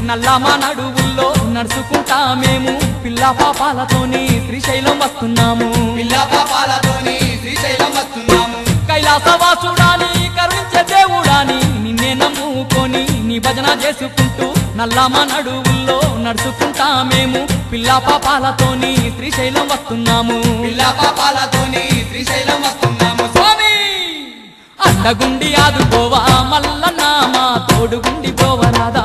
నల్లమా నడువుల్లో నడుచుకుంటా మేము పిల్ల పాపాలతోని శ్రీశైలం వస్తున్నాము కైలాసవాసుడాని కరుణించే దేవుడాని నిన్నే నమ్ముకొని నీ భజన చేసుకుంటూ నల్లమా నడువుల్లో నడుచుకుంటా మేము పిల్ల పాపాలతోని శ్రీశైలం వస్తున్నాము స్వామి అండగుండి ఆదుకోవా మల్లన్న మా తోడుగుండి పోవరాదా